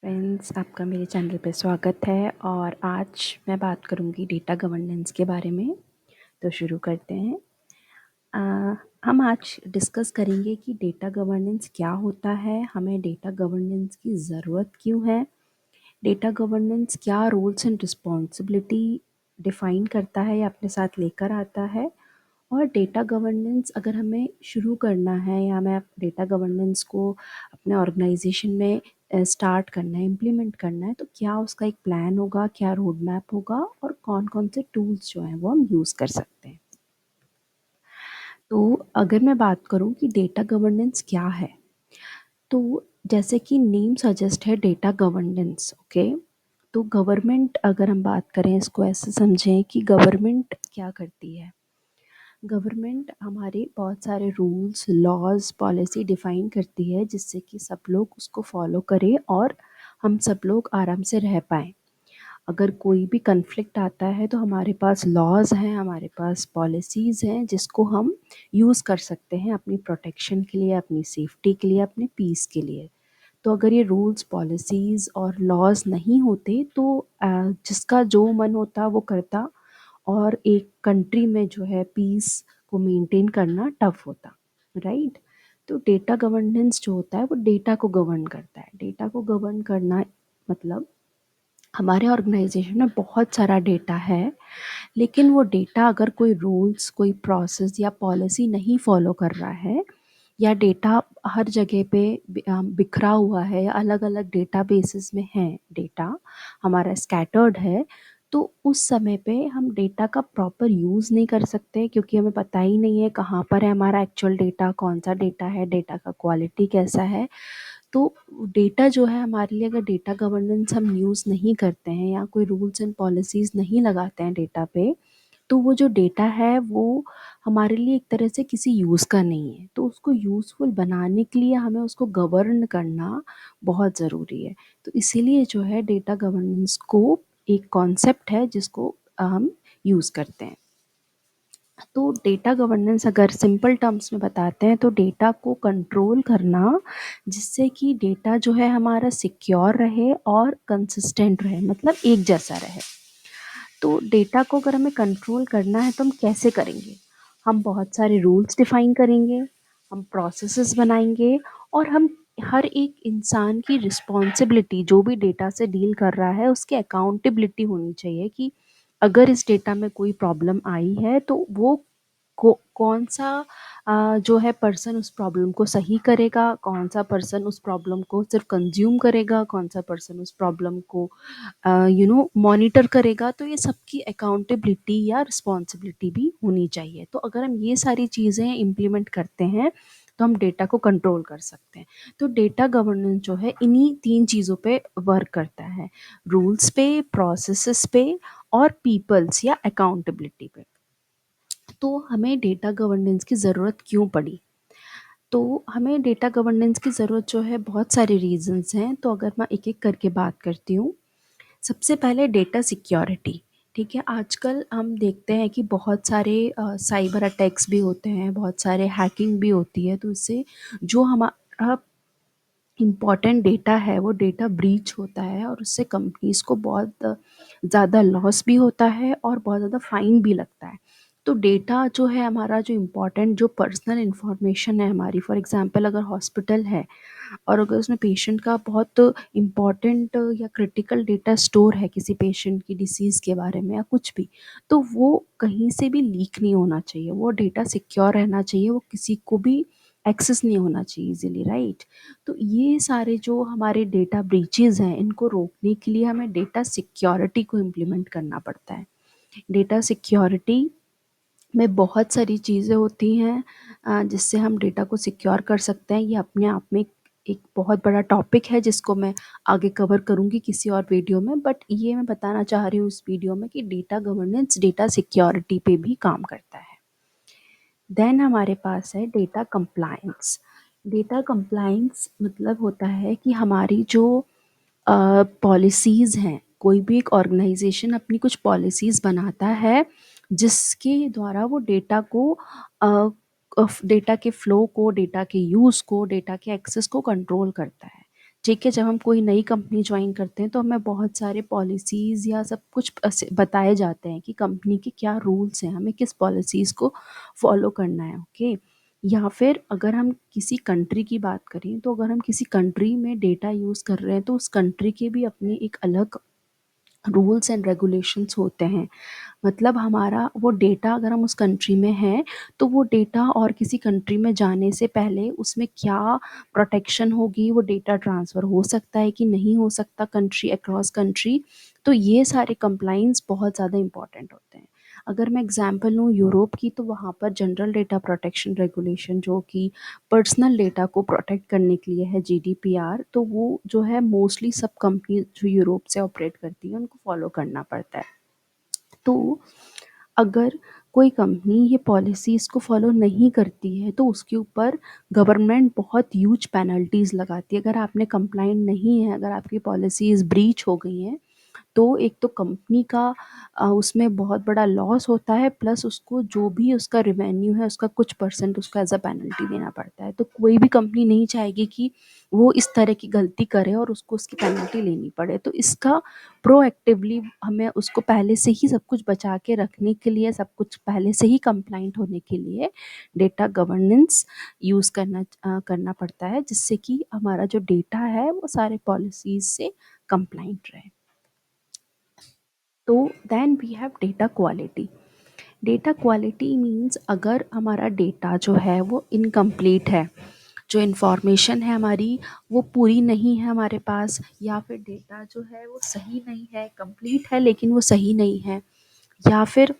Friends, आपका मेरे channel पे स्वागत है और आज मैं बात करूँगी डेटा गवर्नेंस के बारे में। तो शुरू करते हैं। हम आज डिस्कस करेंगे कि डेटा गवर्नेंस क्या होता है, हमें डेटा गवर्नेंस की ज़रूरत क्यों है, डेटा गवर्नेंस क्या रोल्स एंड रिस्पॉन्सिबिलिटी डिफ़ाइन करता है या अपने साथ लेकर आता है, और डेटा गवर्नेंस अगर हमें शुरू करना है या हमें डेटा गवर्नेंस को अपने ऑर्गेनाइजेशन में स्टार्ट करना है, इम्प्लीमेंट करना है, तो क्या उसका एक प्लान होगा, क्या रोड मैप होगा और कौन कौन से टूल्स जो हैं वो हम यूज़ कर सकते हैं। तो अगर मैं बात करूं कि डेटा गवर्नेंस क्या है, तो जैसे कि नेम सजेस्ट है डेटा गवर्नेंस, ओके। तो गवर्नमेंट, अगर हम बात करें, इसको ऐसे समझें कि गवर्नमेंट क्या करती है। गवर्नमेंट हमारे बहुत सारे रूल्स, लॉज, पॉलिसी डिफ़ाइन करती है जिससे कि सब लोग उसको फॉलो करें और हम सब लोग आराम से रह पाएँ। अगर कोई भी कन्फ्लिक्ट आता है तो हमारे पास लॉज हैं, हमारे पास पॉलिसीज़ हैं जिसको हम यूज़ कर सकते हैं अपनी प्रोटेक्शन के लिए, अपनी सेफ्टी के लिए, अपने पीस के लिए। तो अगर ये रूल्स, पॉलिसीज़ और लॉज नहीं होते तो जिसका जो मन होता वो करता और एक कंट्री में जो है पीस को मेंटेन करना टफ होता, राइट। तो डेटा गवर्नेंस जो होता है वो डेटा को गवर्न करता है। डेटा को गवर्न करना मतलब हमारे ऑर्गेनाइजेशन में बहुत सारा डेटा है, लेकिन वो डेटा अगर कोई रूल्स, कोई प्रोसेस या पॉलिसी नहीं फॉलो कर रहा है, या डेटा हर जगह पे बिखरा हुआ है या अलग अलग डेटा बेसिस में है, डेटा हमारा स्कैटर्ड है, तो उस समय पे हम डेटा का प्रॉपर यूज़ नहीं कर सकते, क्योंकि हमें पता ही नहीं है कहाँ पर है हमारा एक्चुअल डेटा, कौन सा डेटा है, डेटा का क्वालिटी कैसा है। तो डेटा जो है हमारे लिए, अगर डेटा गवर्नेंस हम यूज़ नहीं करते हैं या कोई रूल्स एंड पॉलिसीज़ नहीं लगाते हैं डेटा पे, तो वो जो डेटा है वो हमारे लिए एक तरह से किसी यूज़ का नहीं है। तो उसको यूज़फुल बनाने के लिए हमें उसको गवर्न करना बहुत ज़रूरी है। तो इसीलिए जो है डेटा गवर्नेंस को एक कॉन्सेप्ट है जिसको हम यूज़ करते हैं। तो डेटा गवर्नेंस अगर सिंपल टर्म्स में बताते हैं तो डेटा को कंट्रोल करना, जिससे कि डेटा जो है हमारा सिक्योर रहे और कंसिस्टेंट रहे, मतलब एक जैसा रहे। तो डेटा को अगर हमें कंट्रोल करना है तो हम कैसे करेंगे? हम बहुत सारे रूल्स डिफाइन करेंगे, हम प्रोसेसेस बनाएंगे, और हम हर एक इंसान की रिस्पॉन्सिबिलिटी, जो भी डेटा से डील कर रहा है उसकी अकाउंटेबिलिटी होनी चाहिए कि अगर इस डेटा में कोई प्रॉब्लम आई है तो वो कौन सा जो है पर्सन उस प्रॉब्लम को सही करेगा, कौन सा पर्सन उस प्रॉब्लम को सिर्फ कंज्यूम करेगा, कौन सा पर्सन उस प्रॉब्लम को मॉनिटर करेगा। तो ये सबकी अकाउंटेबिलिटी या रिस्पॉन्सिबिलिटी भी होनी चाहिए। तो अगर हम ये सारी चीज़ें इम्प्लीमेंट करते हैं तो हम डेटा को कंट्रोल कर सकते हैं। तो डेटा गवर्नेंस जो है इन्हीं 3 चीज़ों पे वर्क करता है, रूल्स पे, प्रोसेसेस पे और पीपल्स या अकाउंटेबिलिटी पे। तो हमें डेटा गवर्नेंस की ज़रूरत क्यों पड़ी? तो हमें डेटा गवर्नेंस की ज़रूरत जो है, बहुत सारे रीज़न्स हैं। तो अगर मैं एक-एक करके बात करती हूँ। सबसे पहले डेटा सिक्योरिटी, ठीक है। आजकल हम देखते हैं कि बहुत सारे साइबर अटैक्स भी होते हैं, बहुत सारे हैकिंग भी होती है, तो इससे जो हमारा इम्पॉर्टेंट डेटा है वो डेटा ब्रीच होता है और उससे कंपनीज़ को बहुत ज़्यादा लॉस भी होता है और बहुत ज़्यादा फाइन भी लगता है। तो डेटा जो है हमारा, जो इम्पॉर्टेंट जो पर्सनल इन्फॉर्मेशन है हमारी, फॉर एग्जांपल अगर हॉस्पिटल है और अगर उसमें पेशेंट का बहुत इम्पॉर्टेंट या क्रिटिकल डेटा स्टोर है किसी पेशेंट की डिसीज़ के बारे में या कुछ भी, तो वो कहीं से भी लीक नहीं होना चाहिए, वो डेटा सिक्योर रहना चाहिए, वो किसी को भी एक्सेस नहीं होना चाहिए इजीली, राइट। तो ये सारे जो हमारे डेटा ब्रीचेज़ हैं, इनको रोकने के लिए हमें डेटा सिक्योरिटी को इम्प्लीमेंट करना पड़ता है। डेटा सिक्योरिटी में बहुत सारी चीज़ें होती हैं जिससे हम डेटा को सिक्योर कर सकते हैं। ये अपने आप में एक बहुत बड़ा टॉपिक है जिसको मैं आगे कवर करूँगी किसी और वीडियो में, बट ये मैं बताना चाह रही हूँ इस वीडियो में कि डेटा गवर्नेंस डेटा सिक्योरिटी पे भी काम करता है। देन हमारे पास है डेटा कंप्लायंस। डेटा कंप्लायंस मतलब होता है कि हमारी जो पॉलिसीज़ हैं, कोई भी एक ऑर्गेनाइजेशन अपनी कुछ पॉलिसीज़ बनाता है जिसके द्वारा वो डेटा को डेटा के फ्लो को, डेटा के यूज़ को, डेटा के एक्सेस को कंट्रोल करता है। ठीक है, जब हम कोई नई कंपनी ज्वाइन करते हैं तो हमें बहुत सारे पॉलिसीज़ या सब कुछ बताए जाते हैं कि कंपनी के क्या रूल्स हैं, हमें किस पॉलिसीज़ को फॉलो करना है। ओके, या फिर अगर हम किसी कंट्री की बात करें तो अगर हम किसी कंट्री में डेटा यूज़ कर रहे हैं तो उस कंट्री के भी अपने एक अलग रूल्स एंड रेगुलेशंस होते हैं। मतलब हमारा वो डेटा अगर हम उस कंट्री में हैं तो वो डेटा और किसी कंट्री में जाने से पहले उसमें क्या प्रोटेक्शन होगी, वो डेटा ट्रांसफ़र हो सकता है कि नहीं हो सकता कंट्री अक्रॉस कंट्री। तो ये सारे कंप्लाइंस बहुत ज़्यादा इंपॉर्टेंट होते हैं। अगर मैं एग्जांपल लूँ यूरोप की तो वहाँ पर जनरल डेटा प्रोटेक्शन रेगुलेशन जो कि पर्सनल डेटा को प्रोटेक्ट करने के लिए है जीडीपीआर, तो वो जो है मोस्टली सब कंपनी जो यूरोप से ऑपरेट करती हैं उनको फॉलो करना पड़ता है। तो अगर कोई कंपनी ये पॉलिसीज़ को फॉलो नहीं करती है तो उसके ऊपर गवर्नमेंट बहुत ह्यूज पेनल्टीज़ लगाती है। अगर आपने कंप्लाइंट नहीं है, अगर आपकी पॉलिसीज़ ब्रीच हो गई हैं तो एक तो कंपनी का उसमें बहुत बड़ा लॉस होता है, प्लस उसको जो भी उसका रेवेन्यू है उसका कुछ परसेंट उसका एज अ पेनल्टी देना पड़ता है। तो कोई भी कंपनी नहीं चाहेगी कि वो इस तरह की गलती करे और उसको उसकी पेनल्टी लेनी पड़े। तो इसका प्रोएक्टिवली हमें उसको पहले से ही सब कुछ बचा के रखने के लिए, सब कुछ पहले से ही कंप्लाइंट होने के लिए डेटा गवर्नेंस यूज़ करना पड़ता है, जिससे कि हमारा जो डेटा है वो सारे पॉलिसीज़ से कंप्लाइंट रहे। तो then we have data quality. Data quality means अगर हमारा डेटा जो है वो इनकम्प्लीट है, जो इन्फॉर्मेशन है हमारी वो पूरी नहीं है हमारे पास, या फिर डेटा जो है वो सही नहीं है, कंप्लीट है लेकिन वो सही नहीं है, या फिर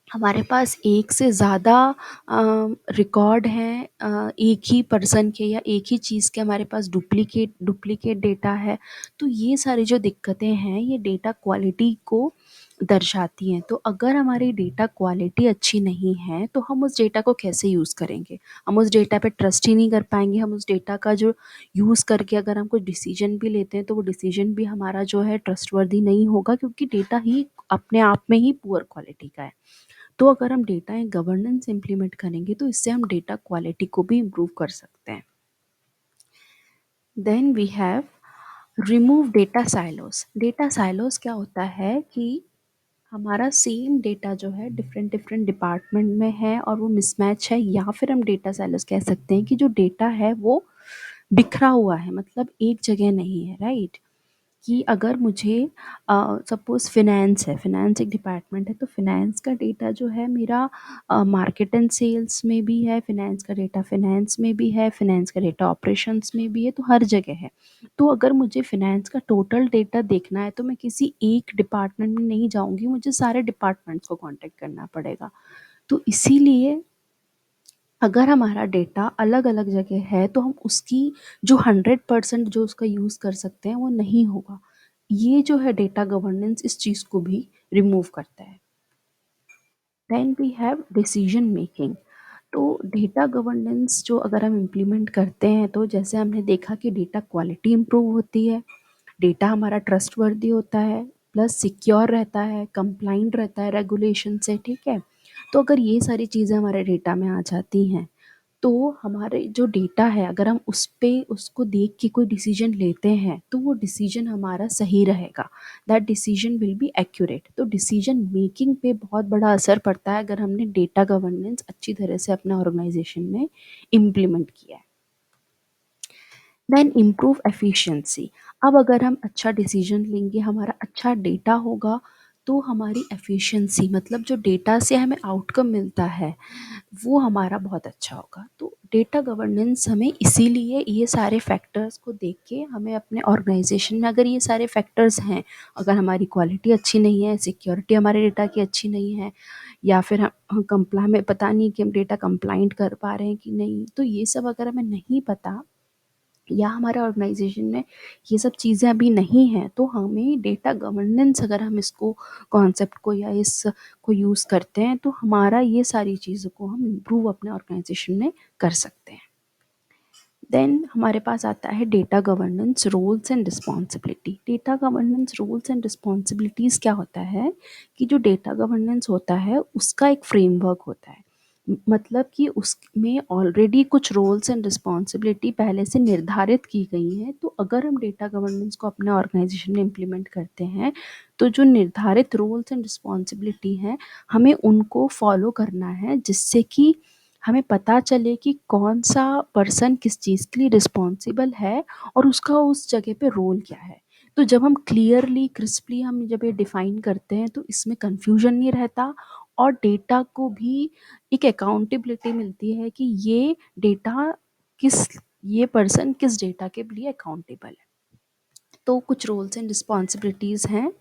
हमारे पास एक से ज़्यादा रिकॉर्ड हैं एक ही पर्सन के या एक ही चीज़ के, हमारे पास डुप्लीकेट डेटा है। तो ये सारी जो दिक्कतें हैं ये डेटा क्वालिटी को दर्शाती हैं। तो अगर हमारी डेटा क्वालिटी अच्छी नहीं है तो हम उस डेटा को कैसे यूज़ करेंगे, हम उस डेटा पे ट्रस्ट ही नहीं कर पाएंगे। हम उस डेटा का जो यूज़ करके अगर हम कुछ डिसीजन भी लेते हैं तो वो डिसीजन भी हमारा जो है ट्रस्टवर्दी नहीं होगा, क्योंकि डेटा ही अपने आप में ही पुअर क्वालिटी का है। तो अगर हम डेटा गवर्नेंस इम्प्लीमेंट करेंगे तो इससे हम डेटा क्वालिटी को भी इम्प्रूव कर सकते हैं। Then we have remove data silos. Data silos क्या होता है कि हमारा सेम डेटा जो है डिफरेंट डिफरेंट डिपार्टमेंट में है और वो मिसमैच है, या फिर हम डेटा साइलोस कह सकते हैं कि जो डेटा है वो बिखरा हुआ है, मतलब एक जगह नहीं है, राइट। कि अगर मुझे सपोज़ फ़िनांस एक डिपार्टमेंट है तो फ़िनांस का डेटा जो है मेरा मार्केट एंड सेल्स में भी है, फ़िनांस का डेटा फ़िनांस में भी है, फ़िनांस का डेटा ऑपरेशंस में भी है, तो हर जगह है। तो अगर मुझे फ़िनांस का टोटल डेटा देखना है तो मैं किसी एक डिपार्टमेंट में नहीं जाऊँगी, मुझे सारे डिपार्टमेंट्स को कॉन्टैक्ट करना पड़ेगा। तो इसीलिए अगर हमारा डेटा अलग-अलग जगह है तो हम उसकी जो 100% जो उसका यूज़ कर सकते हैं वो नहीं होगा। ये जो है डेटा गवर्नेंस इस चीज़ को भी रिमूव करता है। Then we have decision making. तो डेटा गवर्नेंस जो अगर हम इम्प्लीमेंट करते हैं तो जैसे हमने देखा कि डेटा क्वालिटी इम्प्रूव होती है, डेटा हमारा ट्रस्टवर्दी होता है, प्लस सिक्योर रहता है, कंप्लाइंट रहता है रेगुलेशन से, ठीक है। तो अगर ये सारी चीज़ें हमारे डेटा में आ जाती हैं तो हमारे जो डेटा है अगर हम उस पे उसको देख के कोई डिसीजन लेते हैं तो वो डिसीजन हमारा सही रहेगा, that decision will be accurate. तो डिसीजन मेकिंग पे बहुत बड़ा असर पड़ता है अगर हमने डेटा गवर्नेंस अच्छी तरह से अपने ऑर्गेनाइजेशन में इम्प्लीमेंट किया है। Then improve efficiency. अब अगर हम अच्छा डिसीजन लेंगे, हमारा अच्छा डेटा होगा, तो हमारी एफिशिएंसी मतलब जो डेटा से हमें आउटकम मिलता है वो हमारा बहुत अच्छा होगा। तो डेटा गवर्नेंस हमें इसीलिए ये सारे फैक्टर्स को देख के हमें अपने ऑर्गेनाइजेशन में अगर ये सारे फैक्टर्स हैं, अगर हमारी क्वालिटी अच्छी नहीं है, सिक्योरिटी हमारे डेटा की अच्छी नहीं है, या फिर हम कंप्ला हमें पता नहीं कि हम डेटा कंप्लाइंट कर पा रहे हैं कि नहीं, तो ये सब अगर हमें नहीं पता या हमारे ऑर्गेनाइजेशन में ये सब चीज़ें अभी नहीं हैं, तो हमें डेटा गवर्नेंस अगर हम इसको कॉन्सेप्ट को या इस को यूज़ करते हैं तो हमारा ये सारी चीज़ों को हम इम्प्रूव अपने ऑर्गेनाइजेशन में कर सकते हैं। देन हमारे पास आता है data governance roles and responsibility. Data governance roles and responsibilities क्या होता है कि जो डेटा गवर्नेंस होता है उसका एक फ्रेमवर्क होता है मतलब कि उसमें ऑलरेडी कुछ रोल्स एंड रिस्पॉन्सिबिलिटी पहले से निर्धारित की गई हैं। तो अगर हम डेटा गवर्नेंस को अपने ऑर्गेनाइजेशन में इम्प्लीमेंट करते हैं, तो जो निर्धारित रोल्स एंड रिस्पॉन्सिबिलिटी हैं, हमें उनको फॉलो करना है, जिससे कि हमें पता चले कि कौन सा पर्सन किस चीज़ के लिए रिस्पॉन्सिबल है और उसका उस जगह पे रोल क्या है। तो जब हम क्लियरली क्रिस्पली हम जब ये डिफाइन करते हैं, तो इसमें कन्फ्यूजन नहीं रहता, और डेटा को भी एक अकाउंटेबिलिटी मिलती है कि डेटा किस ये पर्सन किस डेटा के लिए अकाउंटेबल है। तो कुछ रोल्स एंड रिस्पॉन्सिबिलिटीज़ हैं,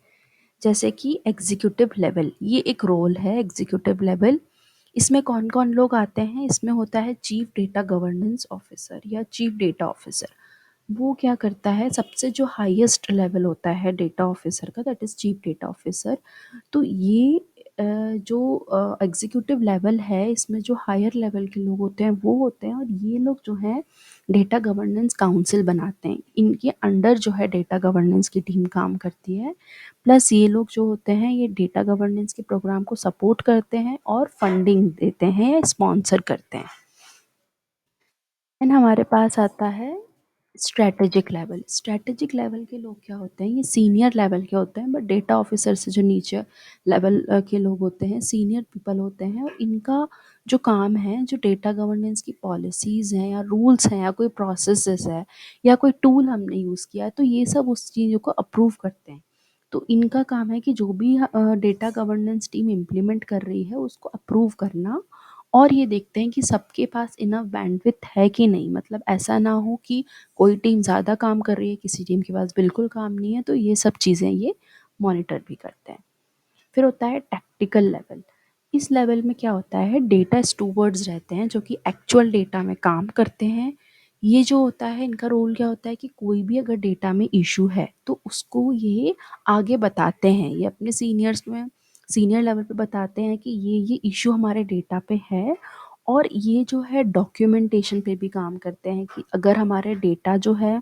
जैसे कि एग्जीक्यूटिव लेवल, ये एक रोल है एग्जीक्यूटिव लेवल। इसमें कौन कौन लोग आते हैं? इसमें होता है चीफ डेटा गवर्नेंस ऑफिसर या चीफ डेटा ऑफिसर। वो क्या करता है, सबसे जो हाईएस्ट लेवल होता है डेटा ऑफिसर का, that is chief data officer. तो ये जो एग्जीक्यूटिव लेवल है, इसमें जो हायर लेवल के लोग होते हैं वो होते हैं, और ये लोग जो हैं डेटा गवर्नेंस काउंसिल बनाते हैं। इनके अंडर जो है डेटा गवर्नेंस की टीम काम करती है। प्लस ये लोग जो होते हैं, ये डेटा गवर्नेंस के प्रोग्राम को सपोर्ट करते हैं और फंडिंग देते हैं या स्पॉन्सर करते हैं। एंड हमारे पास आता है स्ट्रैटेजिक लेवल। स्ट्रैटेजिक लेवल के लोग क्या होते हैं, ये सीनियर लेवल के होते हैं, बट डेटा ऑफिसर से जो नीचे लेवल के लोग होते हैं, सीनियर पीपल होते हैं, और इनका जो काम है, जो डेटा गवर्नेंस की पॉलिसीज़ हैं या रूल्स हैं या कोई प्रोसेसेस है या कोई टूल हमने यूज़ किया है, तो ये सब उस चीज़ों को अप्रूव करते हैं। तो इनका काम है कि जो भी डेटा गवर्नेंस टीम इम्प्लीमेंट कर रही है उसको अप्रूव करना, और ये देखते हैं कि सबके पास इनफ बैंडविड्थ है कि नहीं। मतलब ऐसा ना हो कि कोई टीम ज़्यादा काम कर रही है, किसी टीम के पास बिल्कुल काम नहीं है, तो ये सब चीज़ें ये मॉनिटर भी करते हैं। फिर होता है टैक्टिकल लेवल। इस लेवल में क्या होता है, डेटा स्टूवर्ड्स रहते हैं जो कि एक्चुअल डेटा में काम करते हैं। ये जो होता है, इनका रोल क्या होता है कि कोई भी अगर डेटा में इशू है तो उसको ये आगे बताते हैं, ये अपने सीनियर्स में सीनियर लेवल पे बताते हैं कि ये इशू हमारे डेटा पे है। और ये जो है डॉक्यूमेंटेशन पे भी काम करते हैं कि अगर हमारे डेटा जो है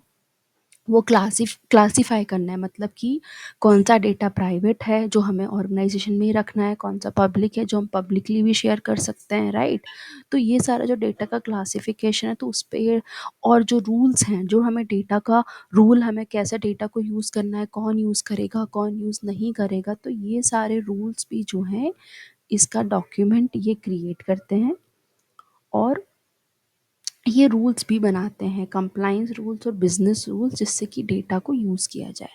वो क्लासिफाई करना है, मतलब कि कौन सा डेटा प्राइवेट है जो हमें ऑर्गेनाइजेशन में ही रखना है, कौन सा पब्लिक है जो हम पब्लिकली भी शेयर कर सकते हैं, राइट। तो ये सारा जो डेटा का क्लासिफिकेशन है, तो उस पे और जो रूल्स हैं, जो हमें डेटा का रूल, हमें कैसे डेटा को यूज़ करना है, कौन यूज़ करेगा कौन यूज़ नहीं करेगा, तो ये सारे रूल्स भी जो हैं इसका डॉक्यूमेंट ये क्रिएट करते हैं। और ये रूल्स भी बनाते हैं, कंप्लायंस रूल्स और बिजनेस रूल्स, जिससे कि डेटा को यूज़ किया जाए।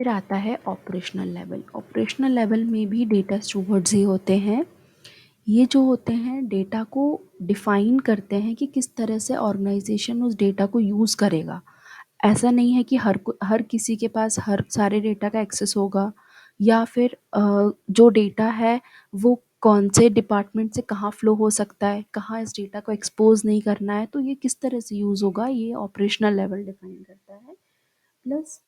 फिर आता है ऑपरेशनल लेवल। ऑपरेशनल लेवल में भी डेटा स्टूवर्ड्स ही होते हैं। ये जो होते हैं डेटा को डिफ़ाइन करते हैं कि किस तरह से ऑर्गेनाइजेशन उस डेटा को यूज़ करेगा। ऐसा नहीं है कि हर किसी के पास हर सारे डेटा का एक्सेस होगा, या फिर जो डेटा है वो कौन से डिपार्टमेंट से कहाँ फ़्लो हो सकता है, कहाँ इस डेटा को एक्सपोज़ नहीं करना है, तो ये किस तरह से यूज़ होगा, ये ऑपरेशनल लेवल डिफ़ाइन करता है। प्लस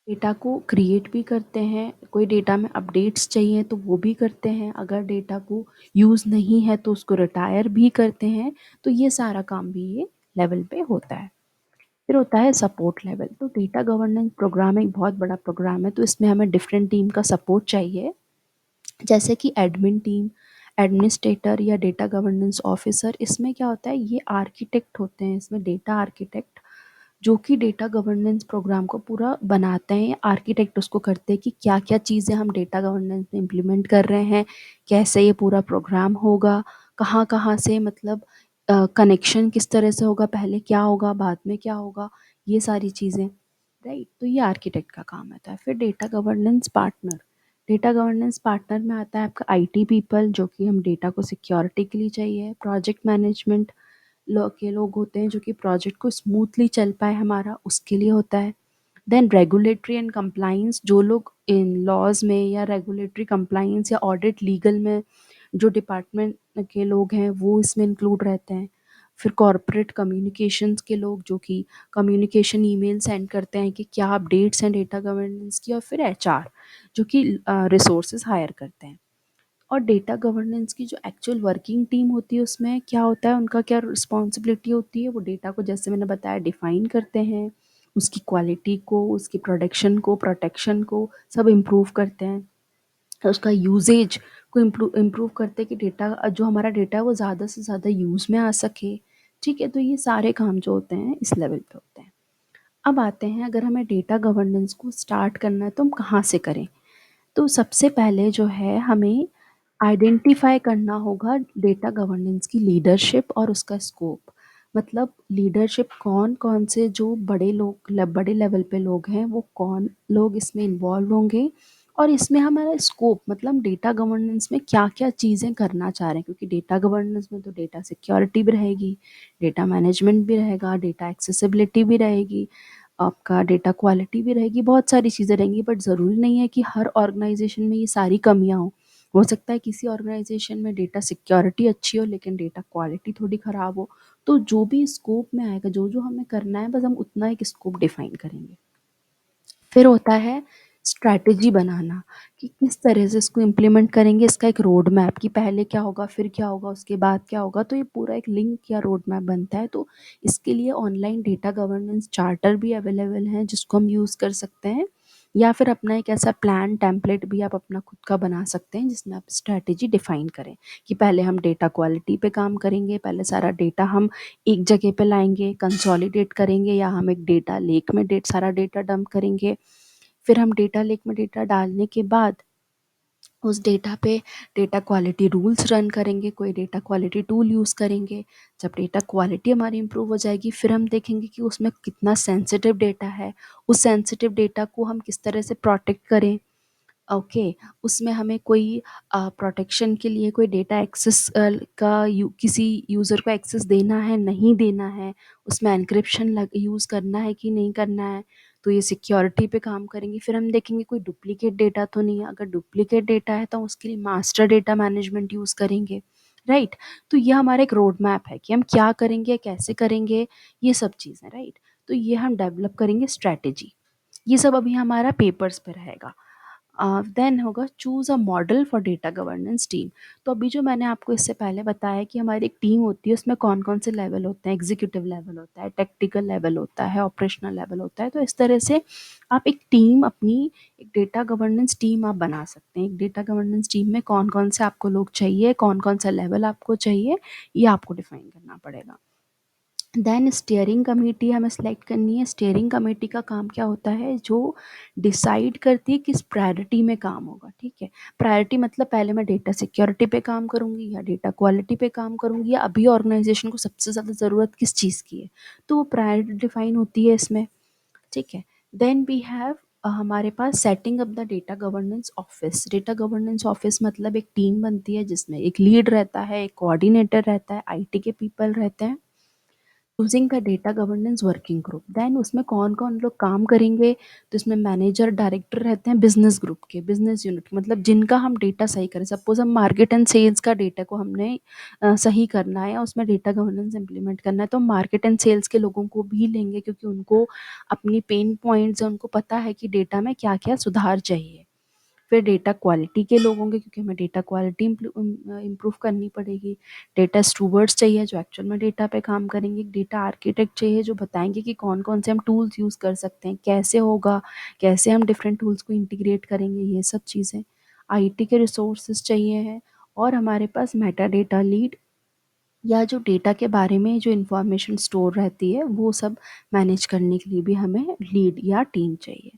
डेटा को क्रिएट भी करते हैं, कोई डेटा में अपडेट्स चाहिए तो वो भी करते हैं, अगर डेटा को यूज़ नहीं है तो उसको रिटायर भी करते हैं। तो ये सारा काम भी ये लेवल पे होता है। फिर होता है सपोर्ट लेवल। तो डेटा गवर्नेंस प्रोग्राम एक बहुत बड़ा प्रोग्राम है, तो इसमें हमें डिफरेंट टीम का सपोर्ट चाहिए, जैसे कि एडमिन टीम, एडमिनिस्ट्रेटर या डेटा गवर्नेंस ऑफिसर। इसमें क्या होता है, ये आर्किटेक्ट होते हैं, इसमें डेटा आर्किटेक्ट, जो कि डेटा गवर्नेंस प्रोग्राम को पूरा बनाते हैं। आर्किटेक्ट उसको करते हैं कि क्या क्या चीज़ें हम डेटा गवर्नेंस में इम्प्लीमेंट कर रहे हैं, कैसे ये पूरा प्रोग्राम होगा, कहाँ कहाँ से, मतलब कनेक्शन किस तरह से होगा, पहले क्या होगा बाद में क्या होगा, ये सारी चीज़ें, राइट। तो ये आर्किटेक्ट का काम आता है। फिर data governance partner. Data governance partner में आता है आपका आईटी पीपल, जो कि हम डेटा को सिक्योरिटी के लिए चाहिए। प्रोजेक्ट मैनेजमेंट के लोग होते हैं, जो कि प्रोजेक्ट को स्मूथली चल पाए हमारा, उसके लिए होता है। देन रेगुलेटरी एंड कंप्लाइंस, जो लोग इन लॉज में या रेगुलेटरी कंप्लाइंस या ऑडिट लीगल में जो डिपार्टमेंट के लोग हैं वो इसमें इंक्लूड रहते हैं। फिर कॉरपोरेट कम्युनिकेशंस के लोग, जो कि कम्युनिकेशन ईमेल सेंड करते हैं कि क्या अपडेट्स हैं डेटा गवर्नेंस की। और फिर एचआर, जो कि रिसोर्सेज हायर करते हैं। और डेटा गवर्नेंस की जो एक्चुअल वर्किंग टीम होती है, उसमें क्या होता है, उनका क्या रिस्पॉन्सिबिलिटी होती है, वो डेटा को जैसे मैंने बताया डिफ़ाइन करते हैं, उसकी क्वालिटी को, उसकी प्रोडक्शन को, प्रोटेक्शन को सब इम्प्रूव करते हैं। उसका यूसेज को इम्प्रूव करते हैं कि डेटा जो हमारा डेटा है वो ज़्यादा से ज़्यादा यूज़ में आ सके। ठीक है, तो ये सारे काम जो होते हैं इस लेवल पे होते हैं। अब आते हैं, अगर हमें डेटा गवर्नेंस को स्टार्ट करना है तो हम कहाँ से करें? तो सबसे पहले जो है हमें आइडेंटिफाई करना होगा डेटा गवर्नेंस की लीडरशिप और उसका स्कोप। मतलब लीडरशिप कौन कौन से जो बड़े लेवल पे लोग हैं, वो कौन लोग इसमें इन्वॉल्व होंगे, और इसमें हमारा स्कोप मतलब डेटा गवर्नेंस में क्या क्या चीज़ें करना चाह रहे हैं, क्योंकि डेटा गवर्नेंस में तो डेटा सिक्योरिटी भी रहेगी, डेटा मैनेजमेंट भी रहेगा, डेटा एक्सेसिबिलिटी भी रहेगी, आपका डेटा क्वालिटी भी रहेगी, बहुत सारी चीज़ें रहेंगी। बट ज़रूरी नहीं है कि हर ऑर्गेनाइजेशन में ये सारी कमियाँ हों। हो सकता है किसी ऑर्गेनाइजेशन में डेटा सिक्योरिटी अच्छी हो लेकिन डेटा क्वालिटी थोड़ी ख़राब हो। तो जो भी स्कोप में आएगा, जो जो हमें करना है, बस हम उतना एक स्कोप डिफाइन करेंगे। फिर होता है स्ट्रैटेजी बनाना, कि किस तरह से इसको इम्प्लीमेंट करेंगे, इसका एक रोड मैप कि पहले क्या होगा, फिर क्या होगा, उसके बाद क्या होगा। तो ये पूरा एक लिंक या रोड मैप बनता है। तो इसके लिए ऑनलाइन डेटा गवर्नेंस चार्टर भी अवेलेबल हैं जिसको हम यूज़ कर सकते हैं, या फिर अपना एक ऐसा प्लान टेम्पलेट भी आप अपना खुद का बना सकते हैं जिसमें आप स्ट्रैटेजी डिफाइन करें कि पहले हम डेटा क्वालिटी पे काम करेंगे, पहले सारा डेटा हम एक जगह पे लाएंगे, कंसोलिडेट करेंगे, या हम एक डेटा लेक में सारा डेटा डंप करेंगे। फिर हम डेटा लेक में डेटा डालने के बाद उस डेटा पे डेटा क्वालिटी रूल्स रन करेंगे, कोई डेटा क्वालिटी टूल यूज़ करेंगे। जब डेटा क्वालिटी हमारी इम्प्रूव हो जाएगी, फिर हम देखेंगे कि उसमें कितना सेंसिटिव डेटा है, उस सेंसिटिव डेटा को हम किस तरह से प्रोटेक्ट करें। ओके, उसमें हमें कोई प्रोटेक्शन के लिए कोई डेटा एक्सेस किसी यूज़र को एक्सेस देना है, नहीं देना है, उसमें एन्क्रिप्शन यूज़ करना है कि नहीं करना है। तो ये सिक्योरिटी पे काम करेंगे। फिर हम देखेंगे कोई डुप्लीकेट डेटा तो नहीं है, अगर डुप्लीकेट डेटा है तो उसके लिए मास्टर डेटा मैनेजमेंट यूज़ करेंगे, राइट। तो ये हमारा एक रोड मैप है कि हम क्या करेंगे, कैसे करेंगे, ये सब चीज़ें, राइट। तो ये हम डेवलप करेंगे स्ट्रैटेजी। ये सब अभी हमारा पेपर्स पे रहेगा। देन होगा choose a model for data governance team. तो अभी जो मैंने आपको इससे पहले बताया कि हमारी एक टीम होती है, उसमें कौन कौन से लेवल होते हैं, एग्जीक्यूटिव लेवल होता है, टेक्निकल लेवल होता है, ऑपरेशनल लेवल होता है। तो इस तरह से आप एक टीम अपनी एक डेटा गवर्नेंस टीम आप बना सकते हैं। एक डेटा गवर्नेंस टीम में कौन कौन से आपको लोग चाहिए, कौन कौन सा लेवल आपको चाहिए, ये आपको डिफाइन करना पड़ेगा। देन स्टीयरिंग कमेटी हमें सेलेक्ट करनी है। स्टीयरिंग कमेटी का काम क्या होता है, जो डिसाइड करती है किस प्रायोरिटी में काम होगा। ठीक है, प्रायोरिटी मतलब पहले मैं डेटा सिक्योरिटी पे काम करूंगी या डेटा क्वालिटी पे काम करूंगी, या अभी ऑर्गेनाइजेशन को सबसे ज़्यादा ज़रूरत किस चीज़ की है, तो वो प्रायोरिटी डिफाइन होती है इसमें। ठीक है, देन वी हैव हमारे पास setting up the data governance office. Data governance office मतलब एक टीम बनती है जिसमें एक लीड रहता है, एक कोऑर्डिनेटर रहता है, आईटी के पीपल रहते हैं। Choosing the data governance working group, then उसमें कौन कौन लोग काम करेंगे, तो इसमें मैनेजर डायरेक्टर रहते हैं बिजनेस ग्रुप के, बिजनेस यूनिट के, मतलब जिनका हम डेटा सही करें। सपोज हम मार्केट एंड सेल्स का डेटा को हमने सही करना है या उसमें डेटा गवर्नेंस इंप्लीमेंट करना है, तो मार्केट एंड सेल्स के लोगों को भी लेंगे, क्योंकि उनको अपनी पेन पॉइंट्स है, उनको पता है कि डेटा में क्या क्या सुधार चाहिए। फिर डेटा क्वालिटी के लोग होंगे, क्योंकि हमें डेटा क्वालिटी इम्प्रूव करनी पड़ेगी। डेटा स्टूवर्ड्स चाहिए जो एक्चुअल में डेटा पे काम करेंगे। डेटा आर्किटेक्ट चाहिए जो बताएंगे कि कौन कौन से हम टूल्स यूज़ कर सकते हैं, कैसे होगा, कैसे हम डिफरेंट टूल्स को इंटीग्रेट करेंगे, ये सब चीज़ें। आईटी के रिसोर्सेज चाहिए हैं। और हमारे पास मेटा डेटा लीड, या जो डेटा के बारे में जो इन्फॉर्मेशन स्टोर रहती है वो सब मैनेज करने के लिए भी हमें लीड या टीम चाहिए।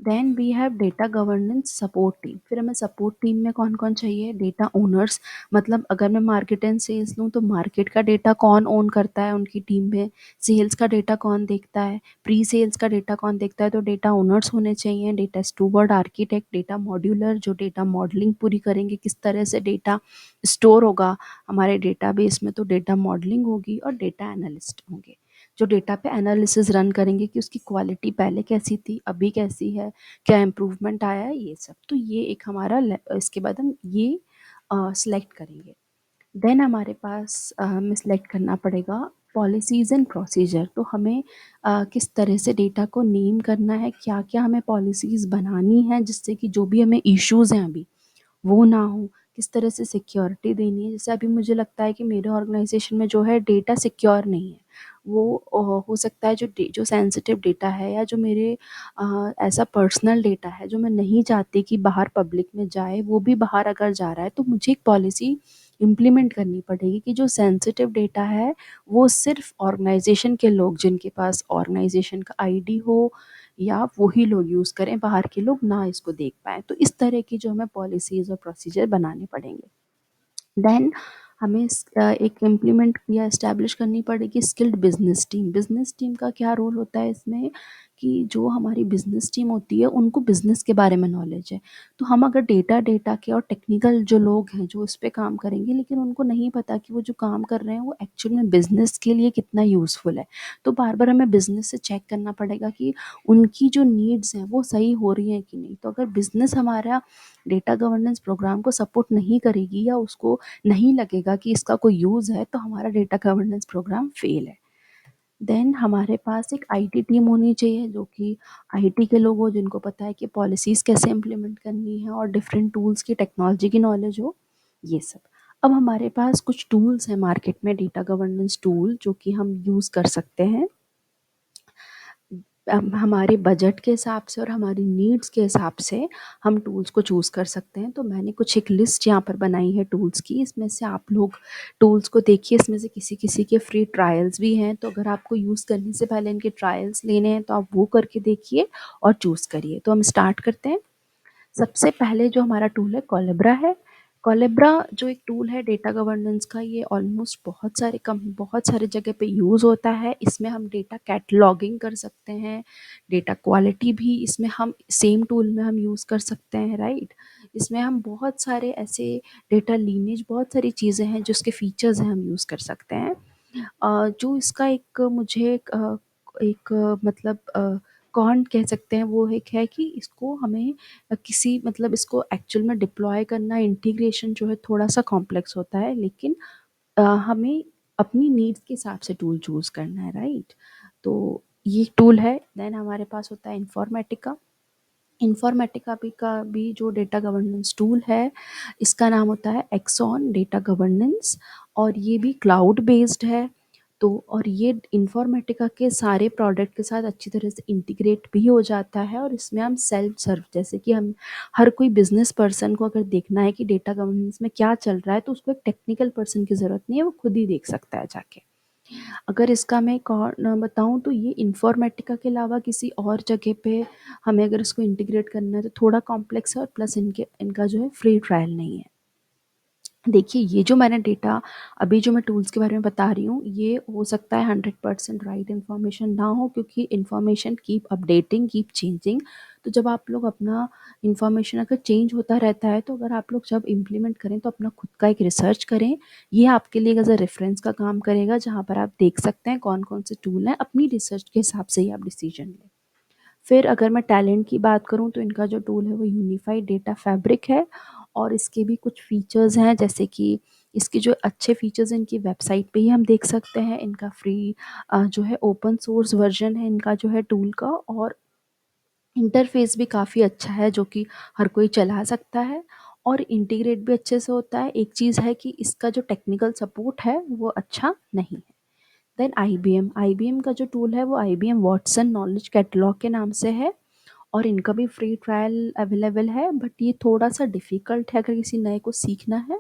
Then we have data governance support team. फिर हमें सपोर्ट टीम में कौन कौन चाहिए, डेटा ओनर्स, मतलब अगर मैं मार्केट एंड सेल्स लूँ तो मार्केट का डेटा कौन ओन करता है उनकी टीम में, सेल्स का डेटा कौन देखता है, प्री सेल्स का डेटा कौन देखता है, तो डेटा ओनर्स होने चाहिए। Data steward, architect, data modular जो डेटा मॉडलिंग पूरी करेंगे, किस तरह से डेटा स्टोर होगा हमारे डेटाबेस में, तो डेटा मॉडलिंग होगी। और डेटा एनालिस्ट होंगे जो डेटा पे एनालिसिस रन करेंगे कि उसकी क्वालिटी पहले कैसी थी, अभी कैसी है, क्या इम्प्रूवमेंट आया है, ये सब। तो ये एक हमारा इसके बाद हम ये सिलेक्ट करेंगे। देन हमारे पास हमें सिलेक्ट करना पड़ेगा पॉलिसीज़ एंड प्रोसीजर। तो हमें किस तरह से डेटा को नेम करना है, क्या क्या हमें पॉलिसीज़ बनानी है जिससे कि जो भी हमें इश्यूज़ हैं अभी वो ना हो, किस तरह से सिक्योरिटी देनी है। जैसे अभी मुझे लगता है कि मेरे ऑर्गेनाइजेशन में जो है डेटा सिक्योर नहीं है, वो हो सकता है जो सेंसिटिव डेटा है या जो मेरे ऐसा पर्सनल डेटा है जो मैं नहीं चाहती कि बाहर पब्लिक में जाए, वो भी बाहर अगर जा रहा है तो मुझे एक पॉलिसी इम्प्लीमेंट करनी पड़ेगी कि जो सेंसिटिव डेटा है वो सिर्फ ऑर्गेनाइजेशन के लोग, जिनके पास ऑर्गेनाइजेशन का आईडी हो या वही लोग यूज़ करें, बाहर के लोग ना इसको देख पाएँ। तो इस तरह की जो हमें पॉलिसीज़ और प्रोसीजर बनाने पड़ेंगे। देन हमें एक इम्प्लीमेंट या एस्टैब्लिश करनी पड़ेगी skilled business team. Business team का क्या रोल होता है इसमें कि जो हमारी बिजनेस टीम होती है उनको बिजनेस के बारे में नॉलेज है। तो हम अगर डेटा के और टेक्निकल जो लोग हैं जो इस पे काम करेंगे, लेकिन उनको नहीं पता कि वो जो काम कर रहे हैं वो एक्चुअल में बिजनेस के लिए कितना यूज़फुल है। तो बार बार हमें बिजनेस से चेक करना पड़ेगा कि उनकी जो नीड्स हैं वो सही हो रही हैं कि नहीं। तो अगर बिजनेस हमारा डेटा गवर्नेंस प्रोग्राम को सपोर्ट नहीं करेगी या उसको नहीं लगेगा कि इसका कोई यूज़ है, तो हमारा डेटा गवर्नेंस प्रोग्राम फेल है। देन हमारे पास एक आईटी टीम होनी चाहिए जो कि आईटी के लोग हो, जिनको पता है कि पॉलिसीज़ कैसे इम्प्लीमेंट करनी है और डिफरेंट टूल्स की, टेक्नोलॉजी की नॉलेज हो, ये सब। अब हमारे पास कुछ टूल्स हैं मार्केट में, डेटा गवर्नेंस टूल, जो कि हम यूज़ कर सकते हैं हमारे बजट के हिसाब से और हमारी नीड्स के हिसाब से हम टूल्स को चूज़ कर सकते हैं। तो मैंने कुछ एक लिस्ट यहाँ पर बनाई है टूल्स की। इसमें से आप लोग टूल्स को देखिए, इसमें से किसी किसी के फ्री ट्रायल्स भी हैं, तो अगर आपको यूज़ करने से पहले इनके ट्रायल्स लेने हैं तो आप वो करके देखिए और चूज़ करिए। तो हम स्टार्ट करते हैं। सबसे पहले जो हमारा टूल है कोलेब्रा है। कोलेब्रा जो एक टूल है डेटा गवर्नेंस का, ये ऑलमोस्ट बहुत सारे जगह पे यूज़ होता है। इसमें हम डेटा कैटलॉगिंग कर सकते हैं, डेटा क्वालिटी भी इसमें हम सेम टूल में हम यूज़ कर सकते हैं, राइट। इसमें हम बहुत सारे ऐसे डेटा लीनेज, बहुत सारी चीज़ें हैं जो इसके फीचर्स हैं, हम यूज़ कर सकते हैं। जो इसका एक मुझे मतलब कॉन कह सकते हैं, वो एक है कि इसको हमें किसी मतलब इसको एक्चुअल में डिप्लॉय करना, इंटीग्रेशन जो है थोड़ा सा कॉम्प्लेक्स होता है, लेकिन हमें अपनी नीड्स के हिसाब से टूल चूज़ करना है, राइट। तो ये टूल है। देन हमारे पास होता है इन्फॉर्मेटिका। इन्फॉर्मेटिका भी जो डेटा गवर्नेंस टूल है, इसका नाम होता है एक्सॉन डेटा गवर्नेंस, और ये भी क्लाउड बेस्ड है। तो और ये इन्फॉर्मेटिका के सारे प्रोडक्ट के साथ अच्छी तरह से इंटीग्रेट भी हो जाता है, और इसमें हम सेल्फ सर्व, जैसे कि हम हर कोई बिजनेस पर्सन को अगर देखना है कि डेटा गवर्नेंस में क्या चल रहा है, तो उसको एक टेक्निकल पर्सन की ज़रूरत नहीं है, वो खुद ही देख सकता है जाके। अगर इसका मैं एक और बताऊँ तो ये इन्फॉर्मेटिका के अलावा किसी और जगह पे हमें अगर इसको इंटीग्रेट करना है तो थोड़ा कॉम्प्लेक्स है, और प्लस इनका जो है फ्री ट्रायल नहीं है। देखिए, ये जो मैंने डेटा अभी जो मैं टूल्स के बारे में बता रही हूँ, ये हो सकता है 100% राइट इन्फॉर्मेशन ना हो, क्योंकि information keep updating, keep changing. तो जब आप लोग अपना इन्फॉर्मेशन अगर चेंज होता रहता है, तो अगर आप लोग जब इम्प्लीमेंट करें तो अपना खुद का एक रिसर्च करें। ये आपके लिए एज अ रेफरेंस का काम करेगा, जहाँ पर आप देख सकते हैं कौन कौन से टूल हैं, अपनी रिसर्च के हिसाब से ही आप डिसीजन लें। फिर अगर मैं टैलेंट की बात करूँ तो इनका जो टूल है वो यूनिफाइड डेटा फैब्रिक है, और इसके भी कुछ फीचर्स हैं, जैसे कि इसके जो अच्छे फीचर्स हैं इनकी वेबसाइट पे ही हम देख सकते हैं। इनका फ्री जो है ओपन सोर्स वर्जन है इनका जो है टूल का, और इंटरफेस भी काफ़ी अच्छा है जो कि हर कोई चला सकता है, और इंटीग्रेट भी अच्छे से होता है। एक चीज़ है कि इसका जो टेक्निकल सपोर्ट है वो अच्छा नहीं है। देन आईबीएम का जो टूल है वो आईबीएम वाटसन नॉलेज कैटलॉग के नाम से है, और इनका भी फ्री ट्रायल अवेलेबल है, बट ये थोड़ा सा डिफ़िकल्ट है अगर किसी नए को सीखना है,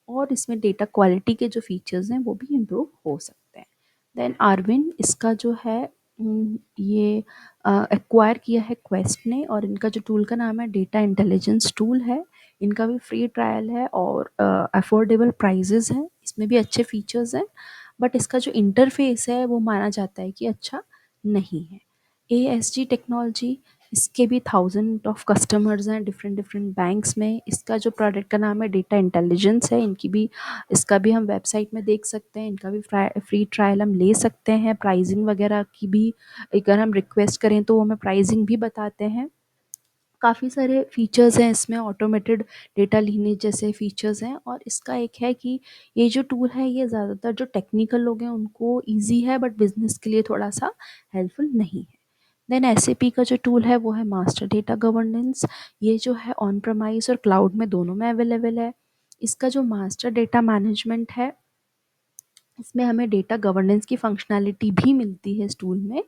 और इसमें डेटा क्वालिटी के जो फीचर्स हैं वो भी इम्प्रूव हो सकते हैं। देन आरविन, इसका जो है ये एक्वायर किया है क्वेस्ट ने, और इनका जो टूल का नाम है डेटा इंटेलिजेंस टूल है। इनका भी फ्री ट्रायल है और अफोर्डेबल प्राइजेस हैं, इसमें भी अच्छे फीचर्स हैं, बट इसका जो इंटरफेस है वो माना जाता है कि अच्छा नहीं है। एएसजी टेक्नोलॉजी, इसके भी थाउजेंड ऑफ कस्टमर्स हैं डिफरेंट डिफरेंट बैंक्स में। इसका जो प्रोडक्ट का नाम है डेटा इंटेलिजेंस है। इसका भी हम वेबसाइट में देख सकते हैं, इनका भी फ्री ट्रायल हम ले सकते हैं। प्राइसिंग वगैरह की भी अगर हम रिक्वेस्ट करें तो वो हमें प्राइसिंग भी बताते हैं। काफ़ी सारे फीचर्स हैं इसमें, ऑटोमेटेड डेटा लीनेज जैसे फीचर्स हैं, और इसका एक है कि ये जो टूल है ये ज़्यादातर जो टेक्निकल लोग हैं उनको ईजी है, बट बिजनेस के लिए थोड़ा सा हेल्पफुल नहीं है। देन एसएपी का जो टूल है वो है मास्टर डेटा गवर्नेंस। ये जो है ऑन प्रमाइस और क्लाउड में दोनों में अवेलेबल है। इसका जो मास्टर डेटा मैनेजमेंट है, इसमें हमें डेटा गवर्नेंस की फंक्शनैलिटी भी मिलती है इस टूल में,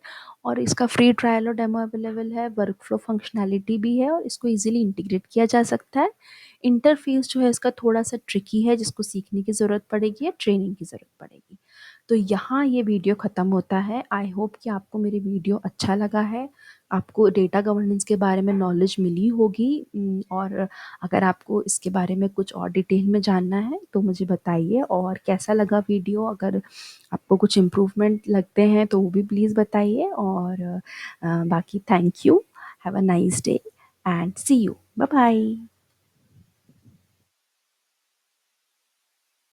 और इसका फ्री ट्रायल और डेमो अवेलेबल है, वर्कफ्लो फंक्शनैलिटी भी है, और इसको इजीली इंटीग्रेट किया जा सकता है। इंटरफेस जो है इसका थोड़ा सा ट्रिकी है, जिसको सीखने की ज़रूरत पड़ेगी या ट्रेनिंग की ज़रूरत पड़ेगी। तो यहाँ ये वीडियो ख़त्म होता है। आई होप कि आपको मेरे वीडियो अच्छा लगा है, आपको डेटा गवर्नेंस के बारे में नॉलेज मिली होगी। और अगर आपको इसके बारे में कुछ और डिटेल में जानना है तो मुझे बताइए, और कैसा लगा वीडियो, अगर आपको कुछ इम्प्रूवमेंट लगते हैं तो वो भी प्लीज़ बताइए। और बाकी thank you, have a nice day and see you, bye bye.